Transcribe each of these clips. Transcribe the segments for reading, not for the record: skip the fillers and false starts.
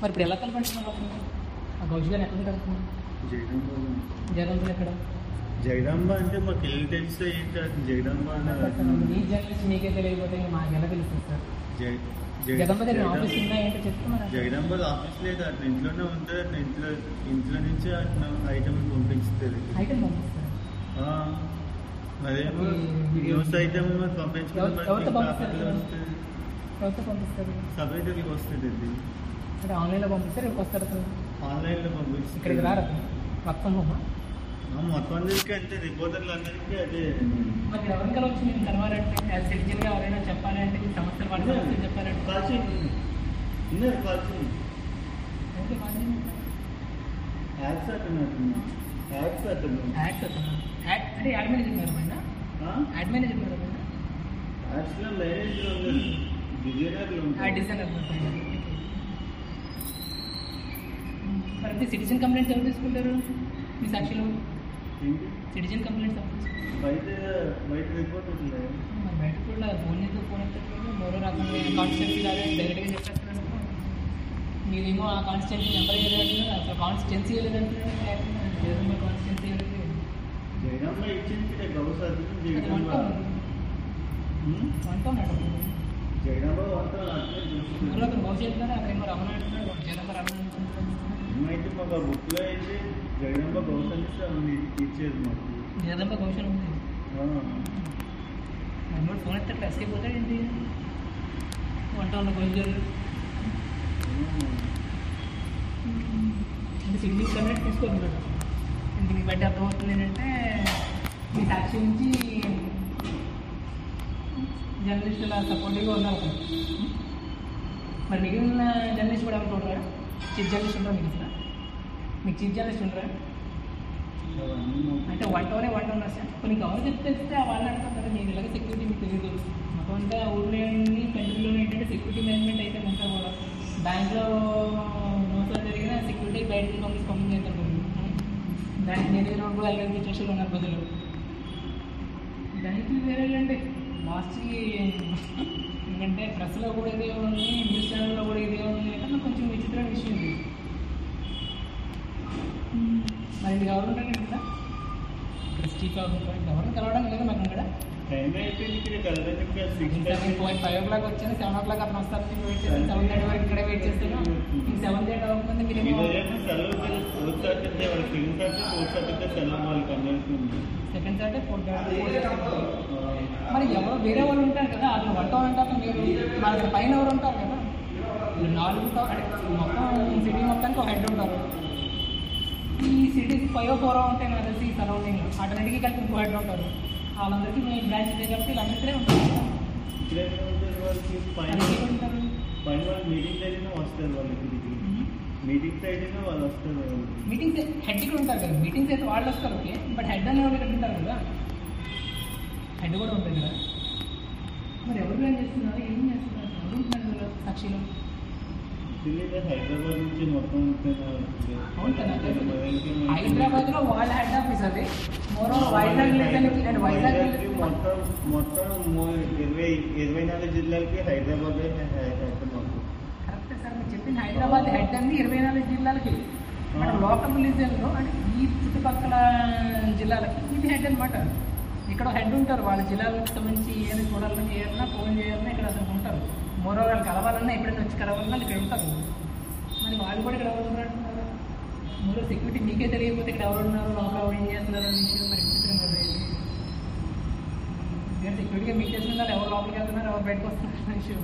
మరి ఇప్పుడు ఎలా కలపంటున్నారు ఆ గౌష్ గారిని ఎక్కడ కలుపుతున్నారు? జగదంబ ఎక్కడ? జగదాంబ అంటే మాకు వెళ్ళి తెలిస్తే ఏంటి జగదాంబ మీ జర్నలిస్ట్ మీకే తెలియకపోతే మాకు ఎలా తెలుస్తుంది సార్? జగదంబ దగ్గర ఆఫీస్ ఉందా ఏంటో చెప్తున్నారు. జగదాంబ ఆఫీస్ లేదు, అట్లా ఇంట్లోనే ఉంటుంది. ఇంట్లో నుంచి అట్లా ఐటమ్ పంపిస్తుంది. ఐటమ్ పంపిస్తారు అదేమో న్యూస్ ఐటమ్ పంపించుకుంటే సపరేటర్కి వస్తుంది. అంటే ఆన్లైన్లో పంపిస్తారు, ఇక్కడికి వస్తారు. ఆన్లైన్లో పంపిస్తారు, ఇక్కడికి రారు. మొత్తం మొత్తం అందరికీ అంటే రిపోర్టర్లు అందరికీ అదే. మరి ఎవరికి వచ్చి నేను కలవాలంటే యాజ్ సిటిజన్గా ఎవరైనా చెప్పాలంటే ఈ సమస్యలు వాళ్ళ సమస్యలు చెప్పాలంటే కాల్చి యాక్స్ అంటే యాడ్ మేనేజర్ ఉన్నారు పైన, యాడ్ మేనేజర్ ఉన్నారు పైన, యాక్స్లో మేనేజర్ డిజైనర్ పైన. మరి సిటిజన్ కంప్లైంట్స్ ఎవరు తీసుకుంటారు మీ సాక్షిలో? సిటిజన్ కంప్లైంట్స్ బయట రిపోర్ట్ ఉంటుంది. బయట కూడా ఫోన్ చేస్తే ఫోన్ ఎత్తట్లేదు. మరో రకంగా కాన్స్టిట్యున్సీ లాగా డైరెక్ట్గా చెప్పేస్తున్నాను. మీరేమో ఆ కాన్స్టిట్యున్సీ నెంబర్ వేయలేదంటున్నారు, అసలు కాన్స్టిట్యున్సీ వేయలేదంటున్నారు. కాన్స్టిట్యున్సీ జగదాంబ ఇచ్చింది జగదాంబ గౌస్ చెప్తున్నారు. అక్కడేమో రమణ అంటున్నాడు, జగదాంబ రమణ అంటున్నారు. అయితే మాకు ఆ బుక్లో అయితే జగదాంబ గౌస్ అని ఇచ్చేది మాకు. జగదాంబ గౌస్ ఉంది. మరి ఫోన్ ఎత్తే ఎస్కేప్ పోతాడు ఏంటి? వంట ఉన్న గౌస్ గారు అంటే సిగ్నల్ కనెక్ట్ తీసుకోవాలి. దీన్ని బట్టి అర్థమవుతుంది ఏంటంటే మీ సాక్షి నుంచి జర్నలిస్టుల సపోర్టివ్గా ఉన్నారు. మరి మిగిలిన జర్నలిస్ట్ కూడా ఎవరు చూడరా? చీఫ్ జర్నలిస్ట్ ఉంటారా? మీకు చీఫ్ జర్నలిస్ట్ ఉంటారా? అంటే వంట ఉన్నారు సార్. కొన్ని గవర్నర్ చెప్తే వాళ్ళు అంటారు కదా, మీరు ఇలాగ సెక్యూరిటీ మీకు తెలియదు. మొత్తం అంతా ఊళ్ళోని కంట్రీలోనే ఏంటంటే సెక్యూరిటీ మేనేజ్మెంట్ అయితే అంతా కూడా బ్యాంక్లో మోసాలు జరిగిన సెక్యూరిటీ బయటకి పంపించేస్తారు. దానికి నేను కూడా ఐదు సిచ్యువేషన్లు ఉన్నారు బదులు. దానికి వేరేండి లాస్ట్కి ఎందుకంటే ప్రెస్లో కూడా ఇదే ఉంది, న్యూస్ ఛానల్లో కూడా ఇదే ఉంది అంటే నాకు కొంచెం విచిత్రమైన విషయం ఇది. మరి ఇది ఎవరు ఉంటారండి కదా ప్రెస్ చీఫ్ ఎవరిని కలవడానికి లేదు మాకు ఇక్కడ. 5 o'clock వచ్చాను, 7 o'clock అతను వస్తారు. వెయిట్ చేస్తాను 7:30 వరకు ఇక్కడే వెయిట్ చేస్తాను. మీకు 7:30 అవ్వకుండా మీరు సెకండ్ సాటర్డే 4. మరి ఎవరో వేరే వాళ్ళు ఉంటారు కదా, అతను వంట ఉంటారు. మీరు మన దగ్గర పైన ఎవరు ఉంటారు కదా, 4 మొత్తం సిటీ మొత్తానికి ఒక హెడ్ ఉంటారు. ఈ సిటీకి 5 or 4 ఉంటాయి నాకు తెలిసి ఈ సరౌండింగ్. అటన్నిటికీ కలిపి ఇంకో హెడ్ ఉంటారు. వాళ్ళందరికీ మీ బ్రాంచ్ ఇదే కాబట్టి వీళ్ళు అందరికీ ఉంటారు. మీటింగ్స్ హెడ్ ఇక్కడ ఉంటారు కదా, మీటింగ్స్ అయితే వాళ్ళు వస్తారు ఓకే, బట్ హెడ్ అనే వాళ్ళు ఇక్కడ ఉంటారు కదా, హెడ్ కూడా ఉంటుంది కదా. మరి ఎవరు ప్లాన్ చేస్తున్నారు, ఏం చేస్తున్నారు, ఎవరు ఉంటున్నారు సాక్షిలో? హైదరాబాద్ నుంచి మొత్తం హైదరాబాద్ లో వాళ్ళ హెడ్ ఆఫీస్ అది. వైజాగ్ మొత్తం 24 జిల్లాలకి హైదరాబాద్ కరెక్టే సార్. మీరు చెప్పింది హైదరాబాద్ హెడ్ అండి 24 జిల్లాలకి. లోకల్ రిలీజన్లో అంటే ఈ చుట్టుపక్కల జిల్లాలకి ఇది హెడ్ అనమాట. ఇక్కడ హెడ్ ఉంటారు, వాళ్ళ జిల్లాలకు సంబంధించి ఏది చూడాలన్నా చేయాలన్నా ఫోన్ చేయాలన్నా ఇక్కడ అసలు ఉంటారు. మరో వాళ్ళు కలవాలన్నా ఎప్పుడైనా వచ్చి కలవాలన్నా ఇక్కడ ఉంటారు. మరి వాళ్ళు కూడా ఇక్కడ ఎవరు అంటున్నారు? మరో సెక్యూరిటీ మీకే తెలియకపోతే ఇక్కడ ఎవరు ఉన్నారు, లోపల ఏం చేస్తున్నారు అనే విషయం మరి విచిత్రం కదా. ఇక్కడ సెక్యూరిటీగా మీకు తెలిసిన వాళ్ళు ఎవరు లోపలికి వెళ్తున్నారు, ఎవరు బయటకు వస్తున్నారు అనే విషయం.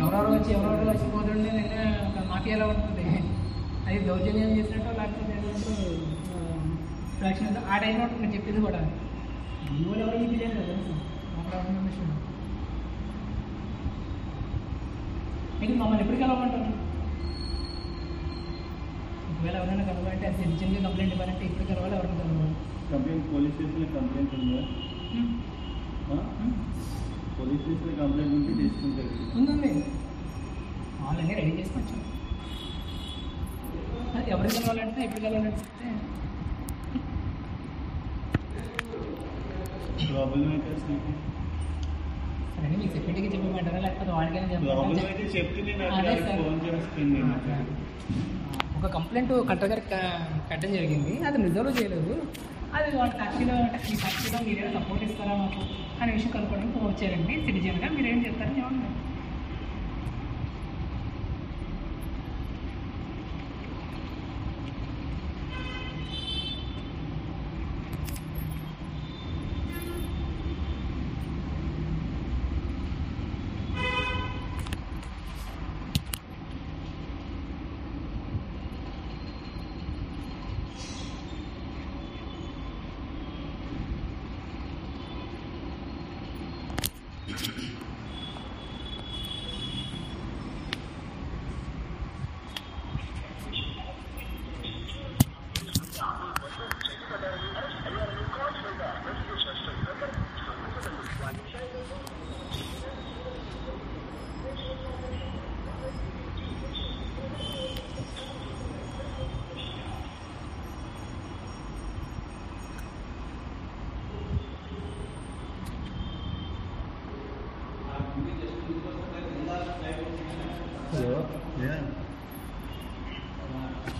ఎవరెవరు వచ్చి పోతుండే ఒక మాఫియాలో ఉంటుంది. అది దౌర్జన్యం చేసినట్టు లేకపోతే ఫ్రాక్షన్ ఆ టైంలో మీరు చెప్పింది కూడా ఊళ్ళో ఎవరు మీకు తెలియదు కదా లోపల విషయం. అయితే మమ్మల్ని ఎప్పుడు కలవమంటారు? ఒకవేళ ఎవరైనా కలవాలంటే అది సిటిజన్గా కంప్లైంట్ ఇవ్వాలంటే ఎప్పుడు కలవాలి, ఎవరైనా కలవాలి? కంప్లైంట్ పోలీస్ స్టేషన్లో కంప్లైంట్ ఉందా? పోలీస్ స్టేషన్లో కంప్లైంట్ ఉంటే తీసుకుంటారు. ఉందండి, వాళ్ళన్నీ రెడీ చేసుకోవచ్చు. అది ఎవరికి కలవాలంటే ఎప్పుడు కలవాలంటే ట్రబుల్ మేకర్స్ అంటే మీకు సెక్యూరిటీకి చెప్పమంటారా లేకపోతే వాడికైనా ప్రాబ్లం చెప్పమంటారా? అయితే చెప్తే నేను అదే అట్లా సార్. ఫోన్ చేస్తాను. ఒక కంప్లైంట్ కలెక్టర్ గారికి కట్టడం జరిగింది, అది రిజర్వ్ చేయలేదు. అది వాళ్ళ కక్షలో ఈ కక్షలో మీరేమైనా సపోర్ట్ ఇస్తారా మాకు అనే విషయం కనుక్కోవడానికి వచ్చారండి సిటిజన్గా. మీరేం చెప్తారని చెప్పండి.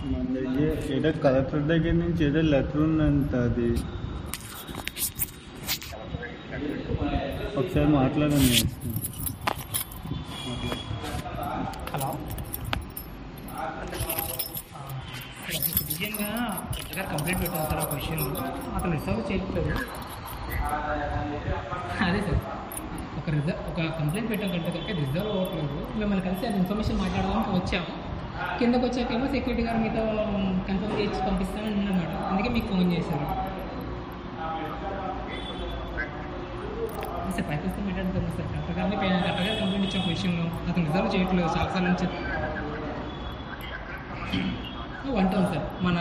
మన దగ్గర ఏదో కలెక్టర్ దగ్గర నుంచి ఏదో లెటర్ ఉందంట, అది ఒకసారి మాట్లాడండి. హలో, సిటిజన్గా కలెక్టర్ కంప్లైంట్ పెట్టాను సార్. ఒక విషయంలో అతను రిజర్వ్ చేయట్లేదు. అదే సార్, ఒక కంప్లైంట్ పెట్టాం కంటే రిజర్వ్ అవ్వట్లేదు. మిమ్మల్ని కలిసి అది ఇన్ఫర్మేషన్ మాట్లాడడానికి వచ్చాము. కిందకు వచ్చాకేమో సెక్యూరిటీ గారు మీతో కన్ఫర్మ్ చేసి పంపిస్తామని అన్నమాట. అందుకే మీకు ఫోన్ చేశారు సార్. పైకి మాట్లాడుతున్నాం సార్. కరెక్ట్గా కంప్లైంట్ ఇచ్చాం ఒక విషయంలో, అతను రిజర్వ్ చేయట్లేదు చాలాసార్లు నుంచి. 1 టౌన్ సార్, మన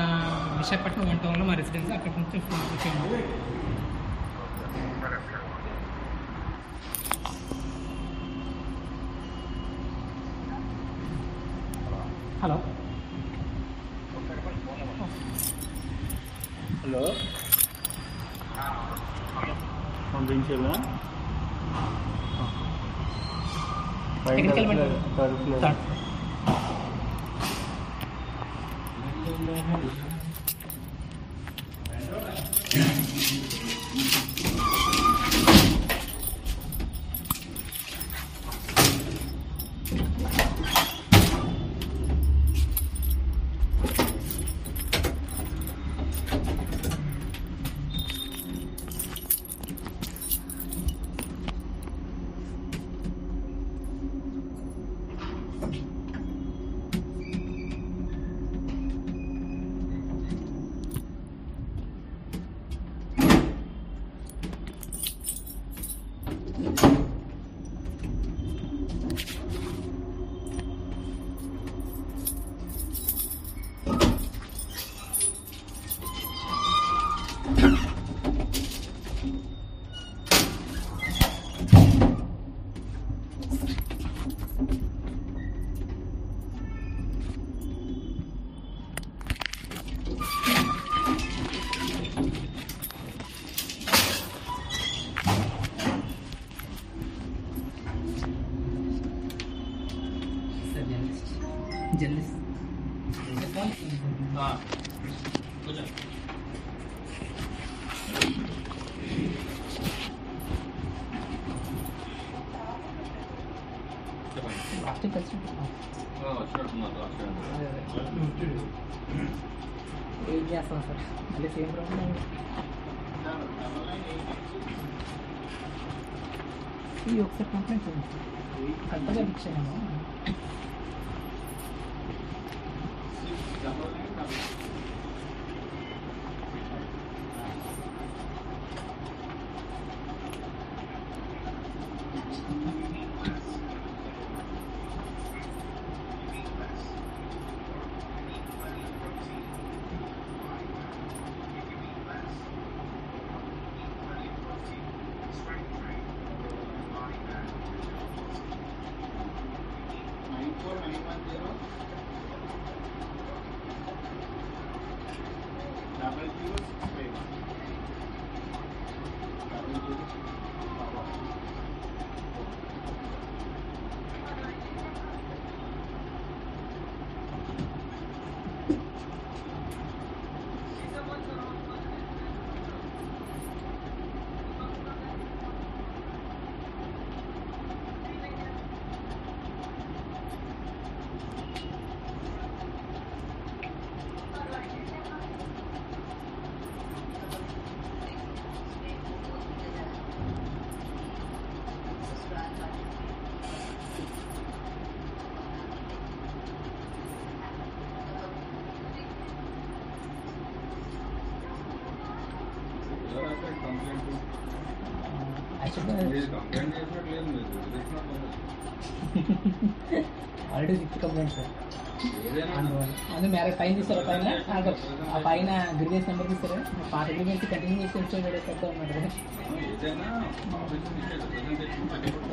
విశాఖపట్నం 1 టౌన్లో మా రెసిడెన్స్. అక్కడి నుంచి వచ్చాము. హలో హలో, పంపించాలా? Technical sir. జర్నలిస్ట్ లాస్ట్ కలిసి ఏం చేస్తాం సార్, మళ్ళీ సేమ్ ప్రాబ్లం. ఈ ఒకసారి కంప్లైంట్ చేయండి సార్, కరెక్ట్గా ఇచ్చాను. Already 6 complaints sir. అందులో మ్యారేజ్ పైన తీసారు, పైన ఆ పైన గ్రిజెస్ నెంబర్ తీసారు. పాత గ్రిజెన్స్ కంటిన్యూ చేసి వచ్చాడు పెద్ద అన్నమాట.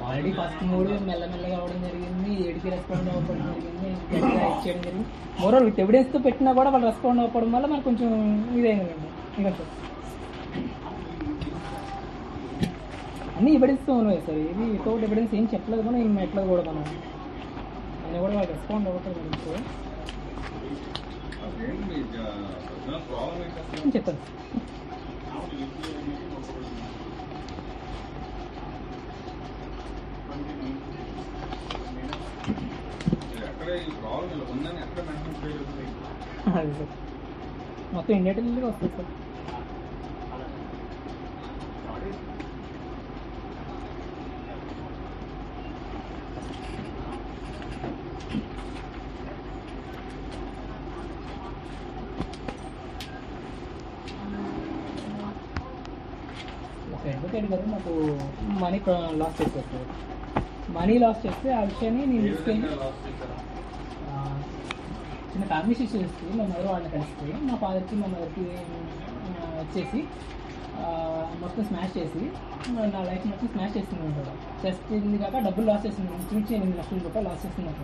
ఆల్రెడీ ఫస్ట్ 3 మెల్లమెల్లగా అవ్వడం జరిగింది, 7కి రెస్పాండ్ అవ్వడం జరిగింది, ఇచ్చేయడం జరిగింది. మోరో విత్ ఎవిడెన్స్తో పెట్టినా కూడా వాళ్ళు రెస్పాండ్ అవ్వడం వల్ల మనకు కొంచెం ఇదైందండి. ఇంకా సార్ అన్ని ఎవిడెన్స్తో ఉన్నాయి సార్. ఇది వితౌట్ ఎవిడెన్స్ ఏం చెప్పలేదు కూడా, ఏం పెట్టలేదు కూడా మనం. ఆయన కూడా వాళ్ళు రెస్పాండ్ అవ్వటం చెప్పండి. అదే సార్, మొత్తం ఇండియా టీవీలో వస్తుంది సార్. అడ్వకేట్ గారు నాకు మనీ లాస్ చేస్తారు సార్. మనీ లాస్ చేస్తే ఆ విషయాన్ని నేను తీసుకెళ్ళి చిన్న ఫ్యామిలీ ఇష్యూస్ మా మదర్ వాళ్ళని కలిస్తే మా ఫాదర్కి మా మదర్కి వచ్చేసి మొత్తం స్మాష్ చేసి నా లైఫ్ మొత్తం స్మాష్ చేస్తుంది ఉంటాడు. చేస్తుంది కాక డబ్బులు లాస్ చేస్తుంది, నుంచి 8 లక్షల రూపాయలు లాస్ చేస్తున్నట్టు.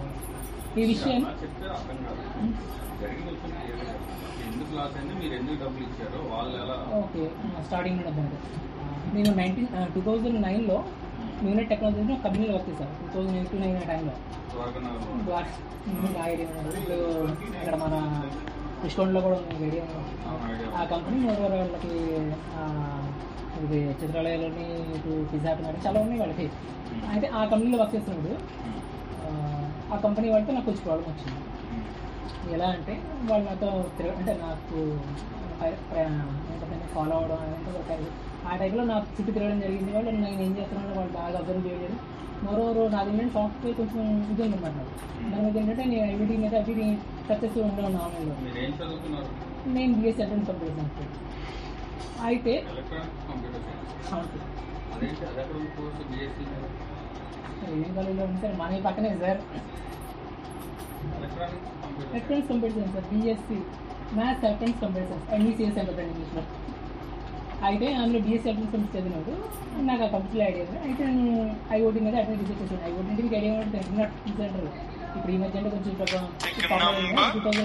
ఈ విషయం ఓకే స్టార్టింగ్ డబ్బు అంటే నేను 2009లో యూనిట్ టెక్నాలజీలో కంపెనీలో వర్క్ చేశాను. 2008-9 టైంలో ఐడియా ఇప్పుడు ఇక్కడ మన డిస్కౌంట్లో కూడా ఉంది ఐడియా. ఆ కంపెనీ వాళ్ళకి ఇది చిత్రాలయాలని ఇటు పిజ్జా కానీ చాలా ఉన్నాయి వాళ్ళకి. అయితే ఆ కంపెనీలో వర్క్ చేస్తున్నప్పుడు ఆ కంపెనీ వాళ్ళతో నాకు కొంచెం ప్రాబ్లం వచ్చింది. ఎలా అంటే వాళ్ళు నాతో అంటే నాకు ఫాలో అవ్వడం అంటే ఆ టైంలో నాకు చుట్టూ తిరగడం జరిగింది. వాళ్ళు నేను ఏం చేస్తున్నాను వాళ్ళు బాగా అబ్జర్వ్ చేయలేదు. మరోరు నాది ఏంటంటే సాఫ్ట్వేర్ కొంచెం ఇది ఉందన్నమాట. దాని మీద ఏంటంటే నేను ఐఐటీ మీద అవి సక్సెస్ ఉండేవాడిని ఆన్లైన్లో. నేను బిఎస్సీ అటెండ్ కంప్యూటర్ సైన్స్. అయితే ఏం కాలేజీలో ఉంటే మన పక్కనే sir electronics computer science sir, BSc maths electronics computer science MECS అంటారు ఇంగ్లీష్లో. అయితే అందులో బిఎస్సీ ఎలక్ట్రానిక్స్ కంప్యూటర్ చదివినప్పుడు నాకు ఆ కంప్యూటర్ ఐడియా. అయితే నేను ఐఓటీ మీద అటెండ్ రీసెర్చ్ చేశాను. ఐఓటీ అంటే మీకు ఐడియా ఉంటుంది, ఇంటర్నెట్ సెంటర్. ఇప్పుడు ఈ మధ్య అంటే కొంచెం 2000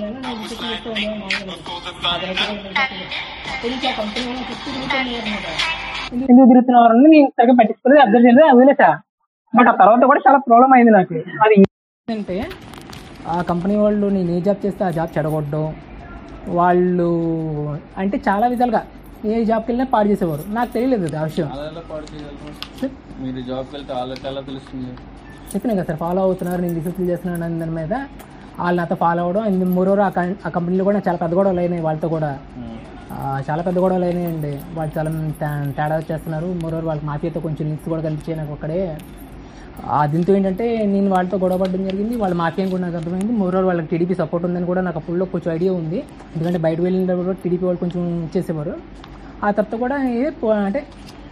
నేను రీసెర్చ్ చేస్తూ ఉండేవాళ్ళు మామూలుగా. అప్పటి నుంచి ఆ కంపెనీ వల్ల చుట్టూ తిరుగుతున్నమాట. ఎందుకు తిరుగుతున్నవారని నేను సరిగ్గా పట్టించుకోలేదు, అబ్జర్వ్ చేయలేదు, వదిలేసా. బట్ ఆ తర్వాత కూడా చాలా ప్రాబ్లం అయింది నాకు. అది ఏంటంటే ఆ కంపెనీ వాళ్ళు నేను ఏ జాబ్ చేస్తే ఆ జాబ్ చెడగొట్టడం, వాళ్ళు అంటే చాలా విధాలుగా ఏ జాబ్కి వెళ్ళినా పాడు చేసేవారు. నాకు తెలియలేదు ఆ విషయం. చెప్పినా కదా సార్, ఫాలో అవుతున్నారు, నేను రీసెర్చ్ చేస్తున్నాను అని దాని మీద వాళ్ళు నాతో ఫాలో అవ్వడం. అండ్ మోరోవర్ ఆ కంపెనీలో కూడా చాలా పెద్ద గొడవలు అయినాయి. వాళ్ళతో కూడా చాలా పెద్ద గొడవలు అయినాయండి. వాళ్ళు చాలా తేడా చేస్తున్నారు. మోరోవర్ వాళ్ళకి మాఫియాతో కొంచెం లింక్స్ కూడా కనిపించాయి నాకు అక్కడే. దీంతో ఏంటంటే నేను వాళ్ళతో గొడవ పడడం జరిగింది. వాళ్ళ మాఫియా కూడా నాకు అర్థమైంది. మోరోవర్ వాళ్ళకి టీడీపీ సపోర్ట్ ఉందని కూడా నాకు అప్పుడులో కొంచెం ఐడియా ఉంది. ఎందుకంటే బయట వెళ్ళినప్పుడు కూడా టీడీపీ వాళ్ళు కొంచెం ఇచ్చేసేవారు. ఆ తర్వాత కూడా అంటే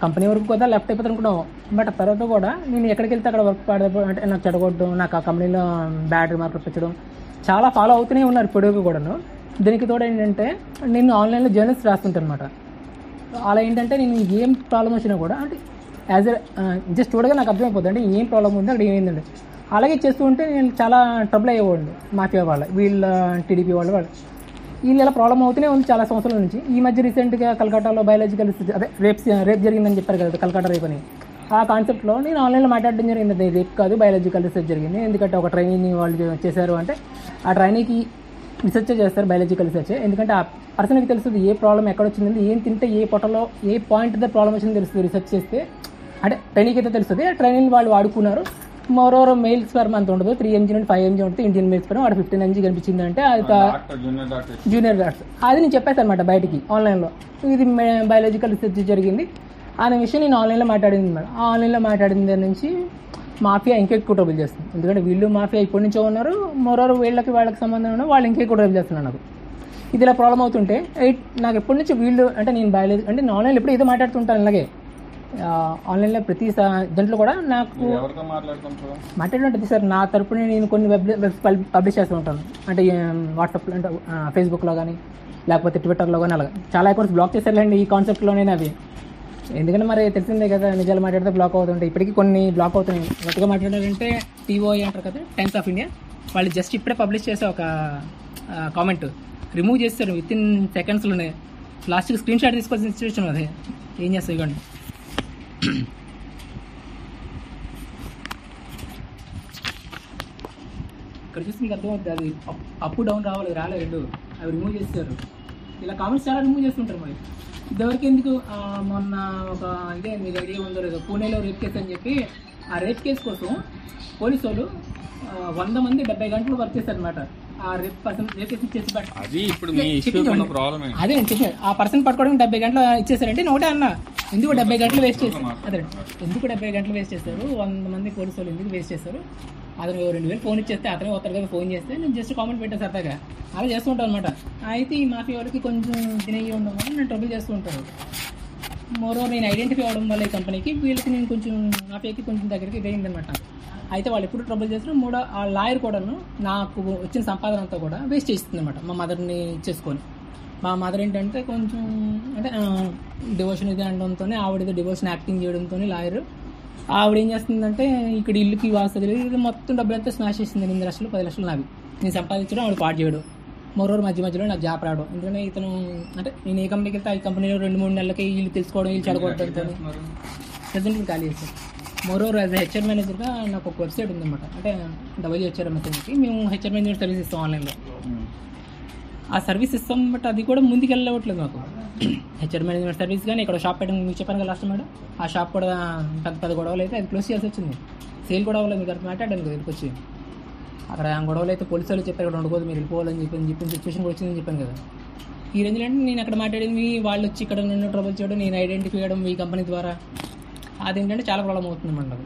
కంపెనీ వరకు కూడా లెఫ్ట్ అయిపోతుంది అనుకున్నాం. బట్ ఆ తర్వాత కూడా నేను ఎక్కడికి వెళ్తే అక్కడ వర్క్ అంటే నాకు చెడగొట్టడం, నాకు ఆ కంపెనీలో బ్యాటరీ మార్కులు పెంచడం చాలా ఫాలో అవుతూనే ఉన్నారు ఇప్పటివరకు కూడాను. దీనికి తోడు ఏంటంటే నేను ఆన్లైన్లో జర్నల్స్ రాస్తుంటాను అనమాట. అలా ఏంటంటే నేను ఏం ప్రాబ్లం వచ్చినా కూడా అంటే యాజ్ జస్ట్ చూడగా నాకు అర్థమైపోతుంది అంటే ఏం ప్రాబ్లం ఉంది అక్కడ ఏమైందండి. అలాగే చేస్తూ ఉంటే నేను చాలా ట్రబుల్ అయ్యేవాడిని. మాఫియా వాళ్ళ వీళ్ళ టీడీపీ వాళ్ళు వీళ్ళు ఇలా ప్రాబ్లం అవుతూనే ఉంది చాలా సంవత్సరాల నుంచి. ఈ మధ్య రీసెంట్గా కలకట్టాలో బయాలజికల్ అదే రేప్ జరిగిందని చెప్పారు కదా, కలకట్ట రేప్ అని. ఆ కాన్సెప్ట్లో నేను ఆన్లైన్లో మాట్లాడడం జరిగింది. అది రేప్ కాదు, బయాలజికల్ రీసెర్చ్ జరిగింది. ఎందుకంటే ఒక ట్రైనింగ్ వాళ్ళు చేశారు అంటే ఆ ట్రైనింగ్కి రీసెర్చ్ చేస్తారు, బయాలజికల్ రీసెర్చ్. ఎందుకంటే ఆ పర్సన్కి తెలుస్తుంది ఏ ప్రాబ్లం ఎక్కడ వచ్చింది, ఏం తింటే ఏ పొట్టలో ఏ పాయింట్ దగ్గర ప్రాబ్లం వచ్చింది తెలుస్తుంది రీసెర్చ్ చేస్తే. అంటే ట్రైనింగ్ అయితే తెలుస్తుంది. ఆ ట్రైనింగ్ వాళ్ళు వాడుకున్నారు. మోరోవర్ మెయిల్ స్పెర్మ్ అంత ఉండదు, 3 mg నుండి 5 mg ఉంటుంది. ఇండియన్ మెయిల్ స్పెర్మ్ వాడు 15 mg కనిపించింది అంటే అది జూనియర్ డాక్టర్. అది నేను చెప్పేస్తాను అనమాట బయటికి ఆన్లైన్లో. ఇది బయాలజికల్ రీసెర్చ్ జరిగింది అనే విషయం నేను ఆన్లైన్లో మాట్లాడింది మేడం. ఆ ఆన్లైన్లో మాట్లాడిన దాని నుంచి మాఫియా ఇంకెక్కువ ట్రబుల్ చేస్తుంది. ఎందుకంటే వీళ్ళు మాఫియా ఇప్పటి నుంచో ఉన్నారు. మోరోవర్ వాళ్ళకి సంబంధం ఉన్న వాళ్ళు ఇంకెక్కువ ట్రబుల్ చేస్తున్నారు నాకు. ఇది ఇలా ప్రాబ్లం అవుతుంటే నాకు ఎప్పటి నుంచి వీళ్ళు అంటే నేను బయాలజీ అంటే నేను ఆన్లైన్లో ఎప్పుడు ఏదో మాట్లాడుతుంటాను. అలాగే ఆన్లైన్లో ప్రతి దాంట్లో కూడా నాకు మాట్లాడుతుంటుంది సార్. నా తరపున నేను కొన్ని వెబ్స్ పబ్లిష్ చేస్తూ ఉంటాను. అంటే వాట్సాప్లో, అంటే ఫేస్బుక్లో కానీ లేకపోతే ట్విట్టర్లో కానీ అలాగా. చాలా అకౌంట్స్ బ్లాక్ చేశారులేండి ఈ కాన్సెప్ట్లోనే అవి. ఎందుకంటే మరి తెలిసిందే కదా, నిజాలు మాట్లాడితే బ్లాక్ అవుతుంటాయి. ఇప్పటికీ కొన్ని బ్లాక్ అవుతున్నాయి. గట్టిగా మాట్లాడాలంటే TOI అంటారు కదా, టైమ్స్ ఆఫ్ ఇండియా, వాళ్ళు జస్ట్ ఇప్పుడే పబ్లిష్ చేసే ఒక కామెంట్ రిమూవ్ చేస్తారు విత్ ఇన్ సెకండ్స్లోనే. లాస్ట్కి స్క్రీన్ షాట్ తీసుకోవాల్సిన సిచ్యువేషన్ అదే. ఏం చేస్తాయి ఇవ్వండి. ఇక్కడ చూసి మీకు అర్థమవుతుంది, అది అప్ డౌన్ రావాలి, రాలేదు, అవి రిమూవ్ చేస్తారు. ఇలా కామెంట్స్ చాలా రిమూవ్ చేస్తుంటారు. మరి ఇదివరకు ఎందుకు మొన్న ఒక ఇదే మీకు ఐడియా ఉందో లేదో, పూణేలో రేప్ కేసు అని చెప్పి ఆ రేప్ కేసు కోసం పోలీసు వాళ్ళు 100 మంది 70 గంటలు వర్క్ చేశారనమాట. ఆ రేప్ పర్సన్ రేప్ కేసు ఇచ్చేసి అదే చెప్పాను. ఆ పర్సన్ పట్టుకోవడానికి 70 గంటలు ఇచ్చేసారంటే నేను ఒకటే అన్న, ఎందుకు 70 గంటలు వేస్ట్ చేస్తారు? అదే ఎందుకు 70 గంటలు వేస్ట్ చేస్తారు? 100 మంది పోలీసు వాళ్ళు ఎందుకు వేస్ట్ చేస్తారు? అతను 2000 ఫోన్ ఇచ్చేస్తే అతనే వస్తారు కదా, ఫోన్ చేస్తే నేను జస్ట్ కామెంట్ పెట్టాను సరదాగా. అలా చేస్తూ ఉంటాను అనమాట. అయితే ఈ మాఫియా వాళ్ళకి కొంచెం తినేవి ఉండడం వల్ల నేను ట్రబుల్ చేస్తూ ఉంటాను. మరో నేను ఐడెంటిఫై అవ్వడం వల్ల ఈ కంపెనీకి వీళ్ళకి నేను కొంచెం మాఫియాకి కొంచెం దగ్గరికి ఇదైందనమాట. అయితే వాళ్ళు ఎప్పుడు ట్రబుల్ చేస్తారు. ఆ లాయర్ కూడాను నాకు వచ్చిన సంపాదన అంతా కూడా వేస్ట్ చేస్తుంది అనమాట. మా మదర్ని ఇచ్చేసుకొని. మా మదర్ ఏంటంటే కొంచెం అంటే డివోషన్ ఇది అనడంతో, ఆవిడది డివోషన్ యాక్టింగ్ చేయడంతో లాయర్ ఆవిడ ఏం చేస్తుందంటే ఇక్కడ ఇల్లుకి వాస్తుంది ఇది మొత్తం డబ్బులంతా స్మాష్ చేసింది. 8 లక్షలు 10 లక్షలు నావి నేను సంపాదించడం, ఆవిడ పాటు చేయడం. మరోరు మధ్యలో నాకు జాబ్ రావడం. ఎందుకంటే ఇతను అంటే నేను ఏ కంపెనీకి వెళ్తే ఆ కంపెనీలో 2-3 నెలలకి వీళ్ళు తెలుసుకోవడం, వీళ్ళు చెడగొట్టడంతో ప్రజెంట్ ఖాళీ చేస్తాను. మరోరు యాజ్ హెచ్ఆర్ మేనేజర్గా నాకు ఒక వెబ్సైట్ ఉందన్నమాట. అంటే WHRMSకి మేము హెచ్ఆర్ మేనేజర్ సర్వీస్ ఇస్తాం ఆన్లైన్లో. ఆ సర్వీస్ ఇస్తాం, బట్ అది కూడా ముందుకు వెళ్ళవట్లేదు మాకు. హెచ్ఆర్ మేనేజ్మెంట్ సర్వీస్ కానీ ఇక్కడ షాప్ పెట్టడం మీకు చెప్పాను కదా లాస్ట్ మేడం, ఆ షాప్ కూడా పెద్ద గొడవలు అయితే అది క్లోజ్ చేయాల్సి వచ్చింది. సేల్ కూడా అవ్వలేదు. మీకు అక్కడ మాట్లాడాను కదా ఇక్కడికి వచ్చి. అక్కడ గొడవలు అయితే పోలీసు వాళ్ళు చెప్పారు ఇక్కడ ఉండకూడదు, మీరు వెళ్ళిపోవాలని చెప్పిన సిచ్యువేషన్ కూడా వచ్చిందని చెప్పాను కదా. ఈ రేంజ్లో అంటే నేను అక్కడ మాట్లాడింది వాళ్ళు వచ్చి ఇక్కడ నన్ను ట్రబుల్ చేయడం, నేను ఐడెంటిఫై చేయడం ఈ కంపెనీ ద్వారా, అదేంటంటే చాలా ప్రాబ్లం అవుతుంది అన్నమాట.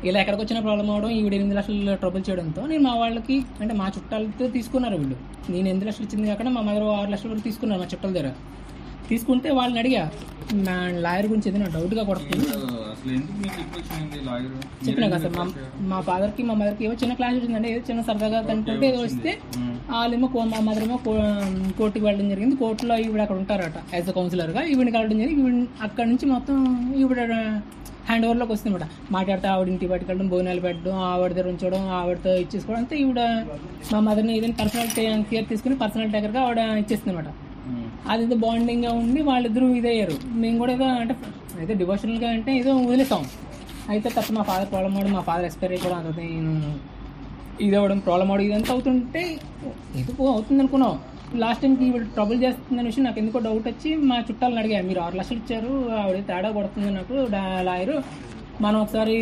ఇలా ఎక్కడికి వచ్చిన ప్రాబ్లం అవడం, ఈవిడ 8 లక్షలు ట్రబుల్ చేయడంతో నేను మా వాళ్ళకి అంటే మా చుట్టాలతో తీసుకున్నారు వీళ్ళు. నేను 8 లక్షలు ఇచ్చింది కాకుండా మా మదర్ 6 లక్షల వరకు తీసుకున్నారు మా చుట్టాల దగ్గర. తీసుకుంటే వాళ్ళని అడిగా నా లాయర్ గురించి ఏదైనా డౌట్గా కొడుతుంది. చెప్పినా కదా సార్, మా ఫాదర్కి మా మదర్కి ఏవో చిన్న క్లాస్ వచ్చిందంటే ఏదో చిన్న సరదాగా కనుకుంటే ఏదో వస్తే వాళ్ళేమో మా మదర్ ఏమో కోర్టుకి వెళ్ళడం జరిగింది. కోర్టులో ఈవిడ అక్కడ ఉంటారట యాజ్ అ కౌన్సిలర్గా. ఈవిడికి వెళ్ళడం జరిగింది. ఈవిడ అక్కడ నుంచి మొత్తం ఈవిడ హ్యాండ్ ఓవర్లోకి వస్తుంది అనమాట. మాట్లాడితే ఆవిడ ఇంటి బయటకు వెళ్ళడం, భోజనాలు పెట్టడం, ఆవిడ దగ్గర ఉంచడం, ఆవిడతో ఇచ్చేసుకోవడం. అంతే ఈవిడ మా మదర్ని ఏదైనా పర్సనల్ కేర్ తీసుకుని పర్సనల్ టేకర్గా ఆవిడ ఇచ్చేస్తుంది అనమాట. అది ఏదో బాండింగ్గా ఉండి వాళ్ళిద్దరూ ఇదయ్యారు. మేము కూడా ఏదో అంటే అయితే డివోషనల్గా అంటే ఏదో వదిలేస్తాం. అయితే తప్ప మా ఫాదర్ ప్రాబ్లం అవడం, మా ఫాదర్ ఎక్స్పైర్ అయిపోవడం, అంత నేను ఇది అవ్వడం, ప్రాబ్లం అవడం, ఇదంతా అవుతుంటే ఎందుకు అవుతుంది అనుకున్నాం. లాస్ట్ టైంకి ఈవిడ ట్రబుల్ చేస్తుందనే విషయం నాకు ఎందుకో డౌట్ వచ్చి మా చుట్టాలను అడిగా, మీరు 6 లక్షలు ఇచ్చారు, ఆవిడ తేడా కొడుతుంది నాకు లాయరు, మనం ఒకసారి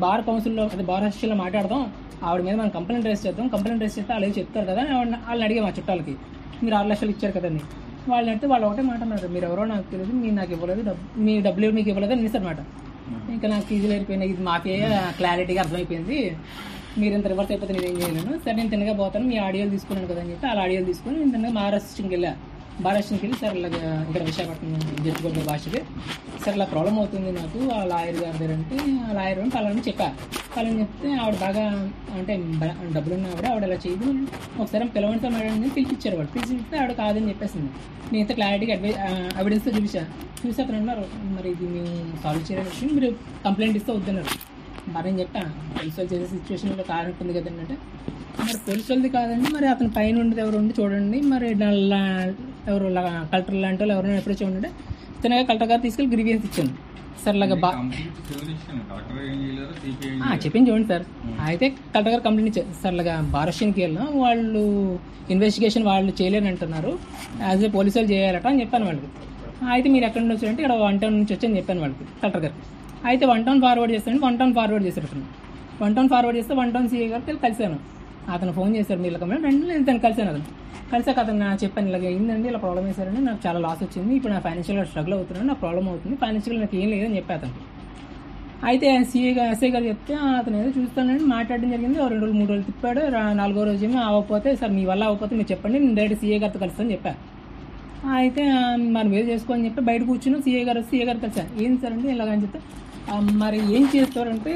బార్ కౌన్సిల్లో అదే బార్ అసోసియేషన్లో మాట్లాడదాం, ఆవిడ మీద మనం కంప్లైంట్ రేస్ చేద్దాం, కంప్లైంట్ రేస్ చేస్తే వాళ్ళు చెప్తారు కదా. వాళ్ళని అడిగా మా చుట్టాలకి, మీరు 6 లక్షలు ఇచ్చారు కదండి. వాళ్ళని అడిగితే వాళ్ళు ఒకటే మాట అన్నారు, మీరు ఎవరో నాకు తెలియదు, మీరు నాకు ఇవ్వలేదు, మీ డబ్బులు మీకు ఇవ్వలేదు అని ఇస్తారన్నమాట. ఇంకా నాకు ఈజీలో అయిపోయింది, ఇది మాఫియా క్లారిటీగా అర్థమైపోయింది. మీరు ఇంత రివర్స్ అయిపోతే నేను ఏం చేయలేను, సరే నేను తినగా పోతాను, మీ ఆడియోలు తీసుకున్నాను కదా అని చెప్పి అలా ఆడియోలు తీసుకుని నేను తినగా మహారాష్ట్రకి వెళ్ళి సార్ ఇలా ఇక్కడ విశాఖపట్నం జడ్జిగొండ భాషకి సార్ ఇలా ప్రాబ్లం అవుతుంది నాకు ఆ లాయర్ గారి దగ్గర అంటే, ఆ లాయర్ అంటే అలాని వాళ్ళని చెప్తే ఆవిడ బాగా అంటే డబ్బులున్న ఆవిడ ఇలా చేయదు, ఒకసారి పిలవండి సార్ మేడం పిలిపించారు. వాళ్ళు పిలిపిస్తే ఆవిడ కాదని చెప్పేసింది. నేను ఇంత క్లారిటీగా ఎవిడెన్స్తో చూసి అతను అన్నారు, మరి ఇది మేము సాల్వ్ చేయలేని విషయం, మీరు కంప్లైంట్ ఇస్తే వద్దన్నారు. మరి నేను చెప్పాను పోలీసు వాళ్ళు చేసే సిచ్యువేషన్లో కారణం ఉంది కదండి అంటే, మరి పోలీసు వాళ్ళది కాదండి, మరి అతని పైన ఉండేది ఎవరు ఉండి చూడండి, మరి ఎవరు కలెక్టర్ లాంటి వాళ్ళు ఎవరైనా ఎప్పుడో చూడండి. తినగా కలెక్టర్ గారు తీసుకెళ్ళి గ్రీవియన్స్ ఇచ్చాను సార్, ఇలాగా చెప్పింది చూడండి సార్. అయితే కలెక్టర్ గారు కంప్లైంట్ ఇచ్చారు సార్, ఇలాగా బారస్టేషన్కి వెళ్ళాం, వాళ్ళు ఇన్వెస్టిగేషన్ వాళ్ళు చేయలేని అంటున్నారు, యాజ్ ఏ పోలీసు వాళ్ళు చేయాలట అని చెప్పాను వాళ్ళకి. అయితే మీరు ఎక్కడి నుంచి వచ్చారంటే ఇక్కడ 1 టౌన్ నుంచి వచ్చని చెప్పాను వాళ్ళకి కలెక్టర్ గారు. అయితే 1 టౌన్ ఫార్వర్డ్ చేస్తాను, 1 టౌన్ ఫార్వర్డ్ చేశారు. 1 టౌన్ ఫార్వర్డ్ చేస్తే 1 టౌన్ సీఏ గారికి కలిశాను. అతను ఫోన్ చేశారు, మీరు కంప్లైంట్ అంటే నేను తను కలిశాను. కలిసాక అతను నాకు చెప్పాను, ఇలాగ అయిందండి, ఇలా ప్రాబ్లం వేశారండి, నాకు చాలా లాస్ వచ్చింది, ఇప్పుడు నా ఫైనాన్షియల్గా స్ట్రగుల్ అవుతున్నాను, నాకు ప్రాబ్లం అవుతుంది, ఫైనాన్షియల్గా నాకు ఏం లేదని చెప్పి అతను. అయితే ఎస్ఐ గారు చెప్తే అతను ఏదో చూస్తానని మాట్లాడడం జరిగింది. 2 రోజులు 3 రోజులు తిప్పాడు. 4వ రోజు ఏమో అవ్వకపోతే సార్ మీ వల్ల అవ్వకపోతే మీరు చెప్పండి, నేను డైరెక్ట్ సీఏ గారితో కలుస్తాను చెప్పాను. అయితే మనం ఏదో చేసుకోని చెప్పి బయట కూర్చుని సీఏ గారు కలిసారు. ఏంటి సార్ అంటే ఇలాగని చెప్తే మరి ఏం చేస్తారంటే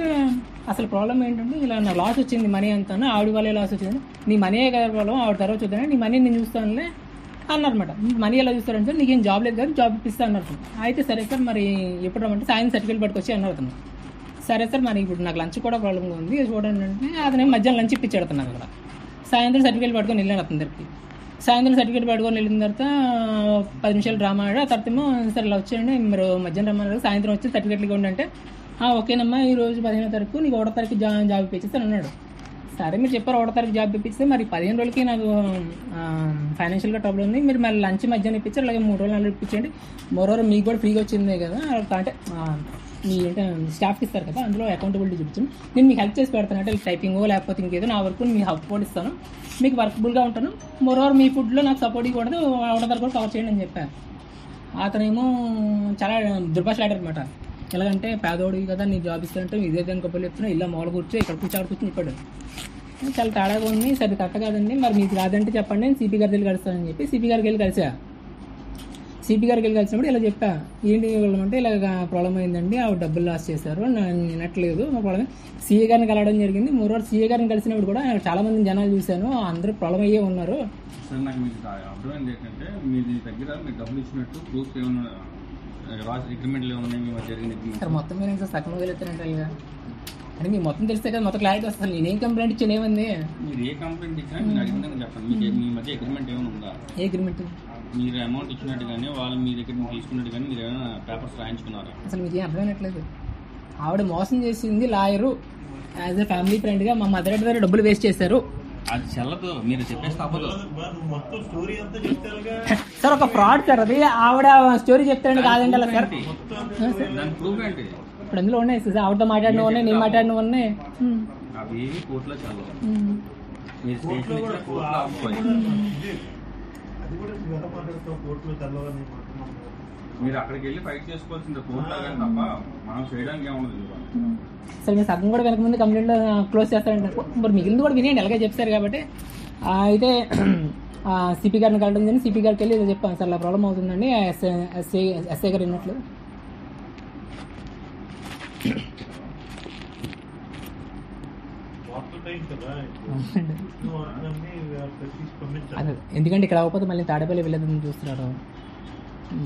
అసలు ప్రాబ్లం ఏంటంటే ఇలా నా లాస్ వచ్చింది మనీ అంతాను, ఆవిడ వల్లే లాస్ వచ్చింది, నీ మనీ కదా ప్రాబ్లం, ఆవిడ తర్వాత చూద్దాం, నీ మనీ నేను చూస్తానులే అన్నారన్నమాట. మనీ ఎలా చూస్తారంటే నీకేం జాబ్ లేదు కదా, జాబ్ ఇస్తా అన్నారు. అయితే సరే సార్ మరి ఎప్పుడు రమ్మంటే సాయంత్రం సర్టిఫికేట్ పట్టుకొచ్చి అన్నారు అతను. సరే సార్ మరి ఇప్పుడు నాకు లంచ్ కూడా ప్రాబ్లంగా ఉంది చూడండి అంటే అతను మధ్యాహ్నం లంచ్ ఇప్పించాడుతున్నాను అక్కడ. సాయంత్రం సర్టిఫికేట్ పట్టుకొని వెళ్ళాను అతని దగ్గరికి. సాయంత్రం సర్టిఫికేట్ పట్టుకొని వెళ్ళిన తర్వాత 10 నిమిషాలు డ్రామా ఆడాడు. ఆ తర్వాత ఏమో సరే ఇలా వచ్చేయండి మీరు మధ్యాహ్నం రమ్మన్నారు, సాయంత్రం వచ్చి సర్టిఫికేట్లు ఇవ్వండి అంటే ఓకేనమ్మా ఈరోజు 15వ తారీఖు నీకు 1వ తారీఖు జాబ్ ఇప్పించేస్తాను అన్నాడు. సరే మీరు చెప్పారు 1వ తారీఖు జాబ్ ఇప్పిస్తే మరి 15 రోజులకి నాకు ఫైనాన్షియల్గా ట్రబుల్ ఉంది, మీరు మళ్ళీ లంచ్ మధ్యాహ్నం ఇప్పించారు, అలాగే 3 రోజులు నాలుగు ఇప్పించండి, మోరోవర్ మీకు కూడా ఫ్రీగా వచ్చిందే కదా అంటే మీ అంటే స్టాఫ్కి ఇస్తారు కదా అందులో అకౌంటబిలిటీ చూపించండి, నేను మీకు హెల్ప్ చేసి పెడతాను అంటే టైపింగో లేకపోతే ఇంకేదో నా వరకు మీకు సపోర్ట్ ఇస్తాను, మీకు వర్కబుల్గా ఉంటాను, మోరోవర్ మీ ఫుడ్లో నాకు సపోర్ట్ ఇవ్వకూడదు, 1వ తారీఖు కూడా కవర్ చేయండి అని చెప్పాను. అతనేమో చాలా దుర్భాషలాడారనమాట. ఎలాగంటే పేదోడివి కదా నీ జాబ్ ఇస్తానంటే ఇదే దానికి పని చెప్తున్నా, ఇలా మామూలు కూర్చో ఇక్కడ కూర్చొని చెప్పాడు. చాలా తేడాగా ఉంది, సరే కరెక్ట్ కాదండి మరి మీకు కాదంటే చెప్పండి నేను సిపి గారికి వెళ్ళి కలుస్తానని చెప్పి సిపి గారికి వెళ్ళి కలిసా. సిపి గారికి వెళ్ళి కలిసినప్పుడు ఇలా చెప్పా, ఏంటి అంటే ఇలాగ ప్రాబ్లం అయిందండి, ఆవిడ డబ్బులు లాస్ చేశారు, నేను వినట్లేదు మా ప్రాబ్లం. సీఏ గారిని కలవడం జరిగింది, 3 రోజులు సీఏ గారిని కలిసినప్పుడు కూడా చాలా మంది జనాలు చూశాను, అందరూ ప్రాబ్లం అయ్యే ఉన్నారు. సార్ నాకు మీకు అర్థమైంది ఏంటంటే మీ దగ్గర మీరు డబ్బులు ఇచ్చినట్టు ప్రూఫ్ ఏమన్నా అగ్రిమెంట్లు ఏమన్నా మీ మధ్య జరిగిన సార్ మొత్తం మీరు ఇంకా సగం వెళ్తానంటే అంటే మీకు మొత్తం తెలిస్తే కదా మొత్తం క్లారిటీ వస్తుంది. నేనేం కంప్లైంట్ ఇచ్చాను ఏమంది, మీరు ఏ కంప్లైంట్ ఇచ్చినా మీరు అడిగిందని చెప్పండి. మీకు మీ మధ్య అగ్రిమెంట్ ఏమైనా ఉందా? ఏ అగ్రిమెంట్? మీరు అమౌంట్ ఇచ్చినట్టు కానీ వాళ్ళు మీ దగ్గర తీసుకున్నట్టు కానీ మీరు ఏమైనా పేపర్స్ రాయించుకున్నారా? అసలు మీకు ఏం అర్థమైనట్లేదు. ఆవిడ మోసం చేసింది లాయరు, యాజ్ ఎ ఫ్యామిలీ ఫ్రెండ్గా మా మదర్ దగ్గర డబ్బులు వేస్ట్ చేశారు. అది చెల్లదు, మీరు చెప్పేసి తప్పదు సార్. ఒక ఫ్రాడ్ సార్ అది, ఆవిడ స్టోరీ చెప్తారండి కాదండి అలా సార్. దాని ప్రూఫ్ ఏంటి? ఇప్పుడు అందులో ఉన్నాయి సార్, ఆవిడతో మాట్లాడిన ఉన్నాయి, నేను మాట్లాడిన ఉన్నాయి. అవి కోర్టులో చల్లవు, మీరు స్టేషన్ ఇచ్చిన కోర్టులో అవ్వాలి. మీరు అక్కడికి వెళ్ళి ఫైట్ చేసుకోవాల్సింది కోర్టులో కానీ తప్ప మనం చేయడానికి ఏముండదు. సరే మీరు సగం కూడా వెనక ముందు కంప్లైంట్లో క్లోజ్ చేస్తారంటే మరి మిగిలింది కూడా వినేయండి, ఎలాగే చెప్తారు కాబట్టి. అయితే సిపి గారిని కలవడం జరిగింది, సిపి గారికి వెళ్ళి ఏదో చెప్పాను సార్ ఇలా ప్రాబ్లం అవుతుందండి, ఎస్ఐ గారు విన్నట్లు. అదే ఎందుకంటే ఇక్కడ అవ్వకపోతే మళ్ళీ తాడేపల్లి వెళ్ళేదని చూస్తున్నారు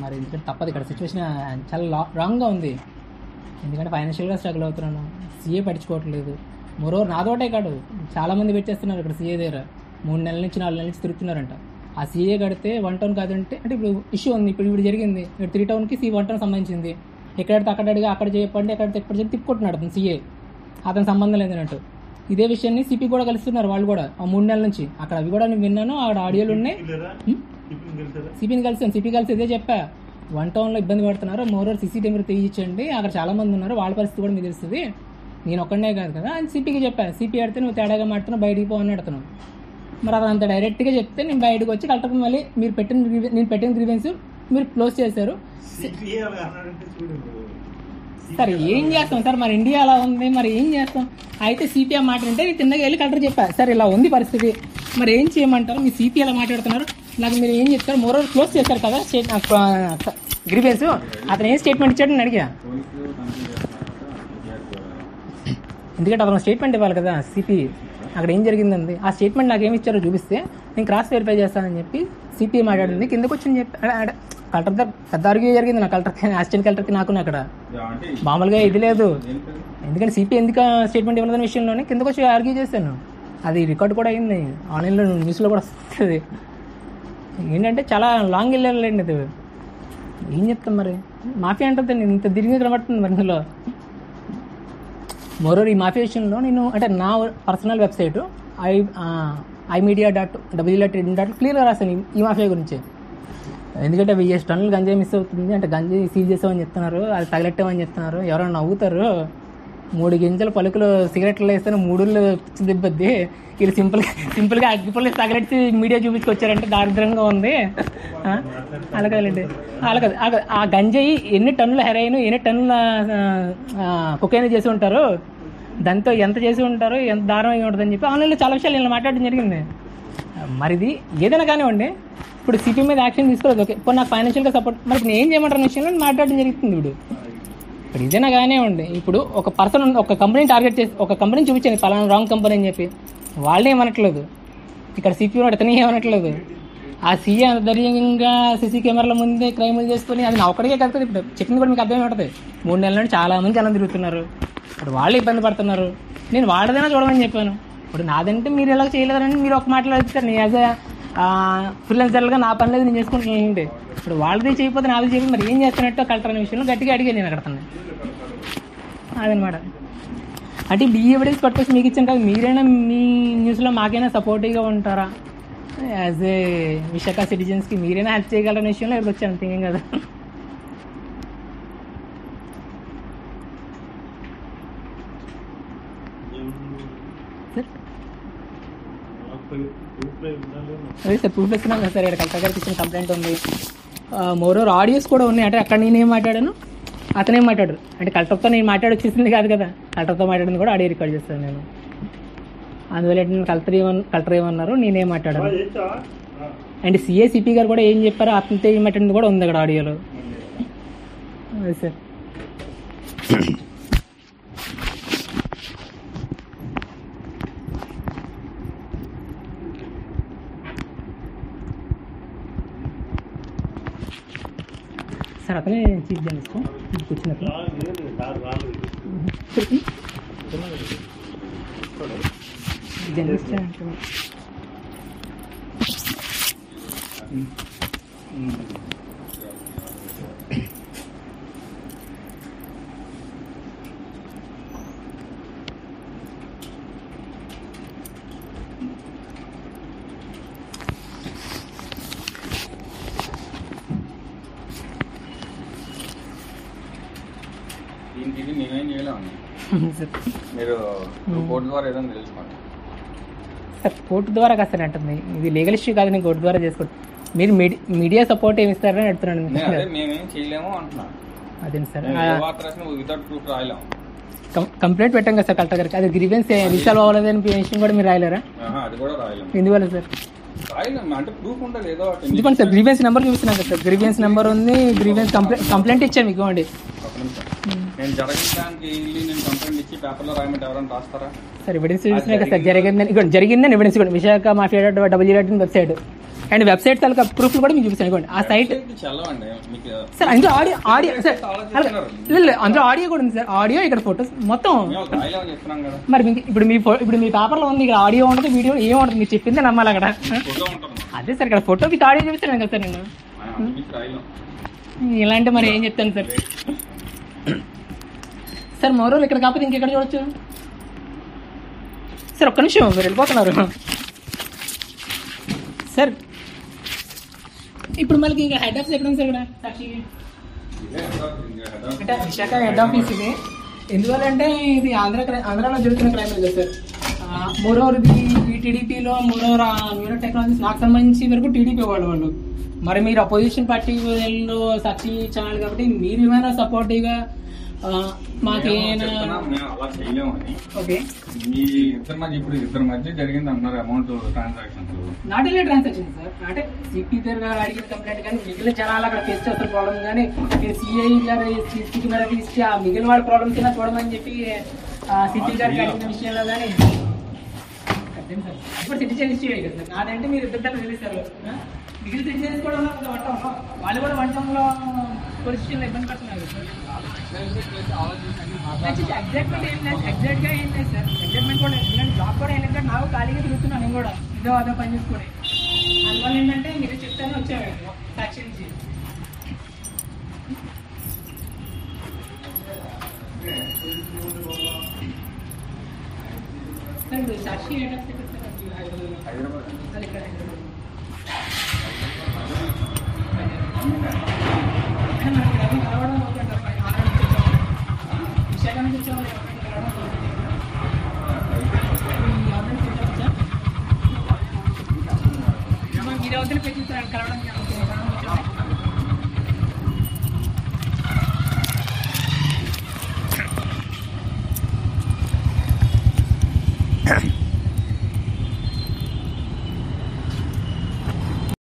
మరి, ఎందుకంటే తప్పదు, ఇక్కడ సిచ్యువేషన్ చాలా రాంగ్గా ఉంది. ఎందుకంటే ఫైనాన్షియల్గా స్ట్రగుల్ అవుతున్నాను, సీఏ పట్టించుకోవట్లేదు. మరోవర్ నాతోటే కాదు చాలామంది పెట్టేస్తున్నారు ఇక్కడ సీఏ దగ్గర, 3 నెలల నుంచి 4 నెలల నుంచి తిరుగుతున్నారంట. ఆ సీఏ కడితే 1 టౌన్ కాదంటే అంటే ఇప్పుడు ఇష్యూ ఉంది, ఇప్పుడు జరిగింది ఇక్కడ 3 టౌన్కి 1 టౌన్ సంబంధించింది, ఎక్కడితే అక్కడ అడిగి అక్కడ చెప్పండి ఎక్కడితే ఎక్కడ చెప్పి తిప్పుకుంటున్నాడు అతను సీఏ, అతను సంబంధం లేదన్నట్టు. ఇదే విషయాన్ని సిపి కూడా కలుస్తున్నారు వాళ్ళు కూడా ఆ 3 నెలల నుంచి. అక్కడ అవి కూడా నేను విన్నాను, ఆవిడ ఆడియోలు ఉన్నాయి. సిపిని కలిసాను, సిపి కలిసి ఇదే చెప్పా, 1 టౌన్లో ఇబ్బంది పడుతున్నారు, మోరోవర్ సీసీటీవీ తీయించండి, అక్కడ చాలా మంది ఉన్నారు, వాళ్ళ పరిస్థితి కూడా మీకు తెలుస్తుంది, నేను ఒక్కడనే కాదు కదా అని సిపికి చెప్పాను. సిపి అడితే నువ్వు తేడాగా మాడుతున్నావు బయటికి పో అని అడుగుతున్నావు. మరి అతను అంత డైరెక్ట్గా చెప్తే నేను బయటకు వచ్చి కలెక్టర్కి మళ్ళీ నేను పెట్టిన గ్రీవెన్స్ మీరు క్లోజ్ చేశారు. సార్ ఏం చేస్తాం సార్, మరి ఇండియా అలా ఉంది, మరి ఏం చేస్తాం. అయితే సిపి ఆ మాట అంటే నేను తిన్నగా వెళ్ళి కలెక్టర్ చెప్పా, సార్ ఇలా ఉంది పరిస్థితి, మరి ఏం చేయమంటారు, మీ సిపి ఎలా మాట్లాడుతున్నారు, నాకు మీరు ఏం చెప్తారు, మోరోవర్ క్లోజ్ చేశారు కదా గ్రీవెన్స్, అతను ఏం స్టేట్మెంట్ ఇచ్చాడు నేను అడిగా. ఎందుకంటే అతను స్టేట్మెంట్ ఇవ్వాలి కదా సిపి, అక్కడ ఏం జరిగిందండి ఆ స్టేట్మెంట్ నాకు ఏమి ఇచ్చారో చూపిస్తే నేను క్రాస్ వెరిఫై చేస్తానని చెప్పి సిపి మాట్లాడింది. కిందకు వచ్చి చెప్పి కలెక్టర్ దగ్గర పెద్ద ఆర్గ్యూ జరిగింది నా కలెక్టర్కి, అసిస్టెంట్ కలెక్టర్కి నాకు అక్కడ మామూలుగా ఇది లేదు. ఎందుకంటే సిపి ఎందుకు స్టేట్మెంట్ ఇవ్వలేదని విషయంలోనే కిందకు వచ్చి ఆర్గ్యూ చేశాను, అది రికార్డ్ కూడా అయింది, ఆన్లైన్లో న్యూస్లో కూడా వస్తుంది. ఏంటంటే చాలా లాంగ్ వెళ్ళాలండి, అది ఏం చెప్తాం మరి, మాఫియా అంటే ఇంత తిరిగి కనబడుతుంది మరి ఇందులో. మరోవర్ ఈ మాఫియా విషయంలో నేను అంటే నా పర్సనల్ వెబ్సైట్ imedia.w.in క్లియర్గా రాశాను ఈ మాఫియా గురించి. ఎందుకంటే 1000 టన్నులు గంజాయి మిస్ అవుతుంది అంటే గంజాయి సీజ్ చేసామని చెప్తున్నారు, అది తగలెట్టామని చెప్తున్నారు, ఎవరైనా నవ్వుతారు. 3 గింజల పలుకులు సిగరెట్లు వేస్తే 3 పిచ్చి దిబ్బద్ది, వీళ్ళు సింపుల్గా అగ్గిపుల్లి తగలెట్టి మీడియా చూపించుకొచ్చారంటే దారిద్రంగా ఉంది. అలా కదండి, అలా కాదు. ఆ గంజాయి ఎన్ని టన్నుల హెరాయిన్ ఎన్ని టన్నుల కొకైన్ చేసి ఉంటారు, దాంతో ఎంత చేసి ఉంటారు, ఎంత దారుణంగా ఉంటుందని చెప్పి ఆన్లైన్లో చాలా విషయాలు నేను మాట్లాడడం జరిగింది. మరి ఇది ఏదైనా కానివ్వండి, ఇప్పుడు సిపి మీద యాక్షన్ తీసుకోలేదు. ఓకే, ఇప్పుడు నాకు ఫైనాన్షియల్గా సపోర్ట్, మరి నేను ఏం చేయమంటారు విషయంలో మాట్లాడడం జరుగుతుంది. ఇప్పుడు ఇదేనా కానీ ఉండి, ఇప్పుడు ఒక పర్సన్ ఒక కంపెనీని టార్గెట్ చేసి ఒక కంపెనీని చూపించాను పలానా రాంగ్ కంపెనీ అని చెప్పి, వాళ్ళే ఏమనట్లేదు. ఇక్కడ సిపి అతనే ఏమనట్లేదు. ఆ సీఏ ధైర్యంగా సీసీ కెమెరాల ముందే క్రైములు చేసుకుని, అది నా ఒక్కడికే కలుగుతుంది. ఇప్పుడు చెప్పింది కూడా మీకు అర్థమే ఉంటుంది. 3 నెలల నుండి చాలా మంది జనం తిరుగుతున్నారు. ఇప్పుడు వాళ్ళు ఇబ్బంది పడుతున్నారు. నేను వాళ్ళదైనా చూడమని చెప్పాను. ఇప్పుడు నాదంటే మీరు ఎలా చేయలేదని మీరు ఒక మాట్లాడుతారు. నేను యాజ్ ఫ్రీలాన్సర్గా నా పని లేదు, నేను చేసుకుంటున్నాను ఏంటి. ఇప్పుడు వాళ్ళది చేయకపోతే నాది చేయకపోతే మరి ఏం చేస్తున్నట్టు కలెక్టర్ అనే విషయంలో గట్టిగా అడిగాను నేను అక్కడ. అదనమాట. అంటే ఇప్పుడు ఈ ఎవిడెన్స్ పట్టుకొచ్చి మీకు ఇచ్చాను కదా, మీరైనా మీ న్యూస్లో మాకైనా సపోర్టివ్గా ఉంటారా? యాజ్ ఏ విశాఖ సిటిజన్స్కి మీరైనా హెల్ప్ చేయగలరనే విషయంలో ఇక్కడికి వచ్చాను, థింకింగ్ కదా. అదే సార్ ప్రూఫ్ ఇస్తున్నాం కదా సార్. ఇక్కడ కలెక్టర్ గారికి ఇచ్చిన కంప్లైంట్ ఉంది. మోరోవర్ ఆడియోస్ కూడా ఉన్నాయి. అంటే అక్కడ నేనేం మాట్లాడాను, అతనేం మాట్లాడారు. అంటే కలెక్టర్తో నేను మాట్లాడి వచ్చేసింది కాదు కదా, కలెక్టర్తో మాట్లాడింది కూడా ఆడియో రికార్డ్ చేస్తాను నేను. అందువల్ల నేను కలెక్టర్ ఏమన్నారు, నేనేం మాట్లాడాను. అండ్ సిపి గారు కూడా ఏం చెప్పారో అతనితో ఏం మాట్లాడింది కూడా ఉంది అక్కడ ఆడియోలో. అదే సార్. సార్ అతనే చీఫ్ జర్నలిస్ట్ కూర్చున్నట్టు జర్నలిస్ట్ దీనికి మేమేం చేయలేము. మీరు కోర్టు ద్వారా ఏదైనా తెలుసుకోండి సార్. కోర్టు ద్వారా కాస్త అంటుంది, ఇది లీగల్ ఇష్యూ కాదు, నేను కోర్టు ద్వారా చేసుకోండి. మీరు మీడియా సపోర్ట్ ఏమి ఇస్తారని అడుగుతున్నాను. మేమేం చేయలేము అంటున్నాను. అదే సార్, వితౌట్ ప్రూఫ్ రాయలేము. కంప్లైంట్ పెట్టాం కదా సార్ కలెక్టర్ గారికి. అది గ్రీవెన్స్ రిసాల్వ్ అవ్వలేదని విషయం కూడా మీరు రాయలేరా? అది కూడా రాయలేము. ఎందువల్ల సార్? రాయలేము అంటే ప్రూఫ్ ఉంటుంది ఏదో. ఎందుకంటే సార్ గ్రీవెన్స్ నెంబర్ చూపిస్తున్నాం కదా సార్. గ్రీవెన్స్ నెంబర్ ఉంది, గ్రీవెన్స్ కంప్లైంట్ ఇచ్చాను మీకు. ఇవ్వండి. నేను జరగడానికి నేను కంప్లైంట్ ఇచ్చి పేపర్లో రాయమంటే ఎవరైనా రాస్తారా సార్? ఎవిడెన్స్ చూపిస్తున్నాయి కదా సార్. జరిగిందని ఎవిడెన్స్ కూడా Visakha mafia .www website and website తాలూకా ప్రూఫ్లు కూడా మీకు చూపిస్తాను. ఇవ్వండి. ఆ సైట్ సార్ అందులో ఆడియో సార్, అందులో ఆడియో కూడా ఉంది సార్. ఆడియో ఇక్కడ ఫొటోస్ మొత్తం. మరి ఇప్పుడు మీ పేపర్లో ఉంది, ఇక్కడ ఆడియో ఉంటుంది, వీడియో ఏం ఉంటుంది, మీరు చెప్పిందే నమ్మాలి అక్కడ. అదే సార్, ఇక్కడ ఫోటో మీకు ఆడియో చూపిస్తాను కదా సార్. నేను ఇలాంటి మరి ఏం చెప్తాను సార్. సార్ మరోళ్ళు ఇక్కడ కాకపోతే ఇంకెక్కడ చూడొచ్చు సార్? ఒక్క నిమిషం, మీరు వెళ్ళిపోతున్నారు సార్. ఇప్పుడు మళ్ళీ ఇంకా హెడ్ ఆఫీస్ ఎక్కడ ఉంది సార్? ఇక్కడ సాక్షికి అంటే విశాఖ హెడ్ ఆఫీస్ ఇది. ఎందువల్లంటే ఇది ఆంధ్రాలో జరుగుతున్న క్రైమ్ కదా సార్. మోరోవర్ ఈ టీడీపీలో మోరోవర్ న్యూరో టెక్నాలజీస్ నాకు సంబంధించి వరకు టీడీపీ వాళ్ళు. మరి మీరు అపోజిషన్ పార్టీ సాక్షి ఛానల్ కాబట్టి మీరు ఏమైనా సపోర్టివ్గా మాకేమైనా అలా చేయలేమని. ఓకే, మీ ఇద్దరి మధ్య జరిగింది అంటున్నారు amount transaction. Not only transaction sir. అంటే సిపి గారు అడిగిన కంప్లైంట్ కానీ మిగిలిన జనాలు అక్కడ ఫేస్ చేస్తున్న ప్రాబ్లమ్ కానీ సిఐ గారు సిపి కెమెరా తీసి ఆ మిగిలిన వాళ్ళ ప్రాబ్లమ్స్ కింద చూడమని చెప్పి సిపి గారికి అడిగిన విషయంలో కానీ ఇప్పుడు సిటిజన్ ఇష్యూ కదా సార్. నాదంటే మీరు ఇద్దరు తెలిసారు, మిగిలిన సిటిజన్స్ కూడా ఉన్నారు వంటంలో, వాళ్ళు కూడా వంటంలో పొజిషన్లో ఇబ్బంది పడుతున్నారు సార్. ఎగ్జాక్ట్గా ఏం లేదు సార్. ఎగ్జాక్ట్మెంట్ కూడా ఎందుకంటే జాబ్ కూడా ఏంటంటే నాకు ఖాళీగా తిరుగుతున్నాను, నేను కూడా ఇదో అదో పని చేసుకుని. అందువల్ల ఏంటంటే మీరు చెప్తానే వచ్చారు సాక్షి నుంచి. సార్ ఇప్పుడు సాక్షి హైదరాబాద్ విశాఖ నుంచి వచ్చాము. మీరు అవతల పెట్టించారు కలవడం.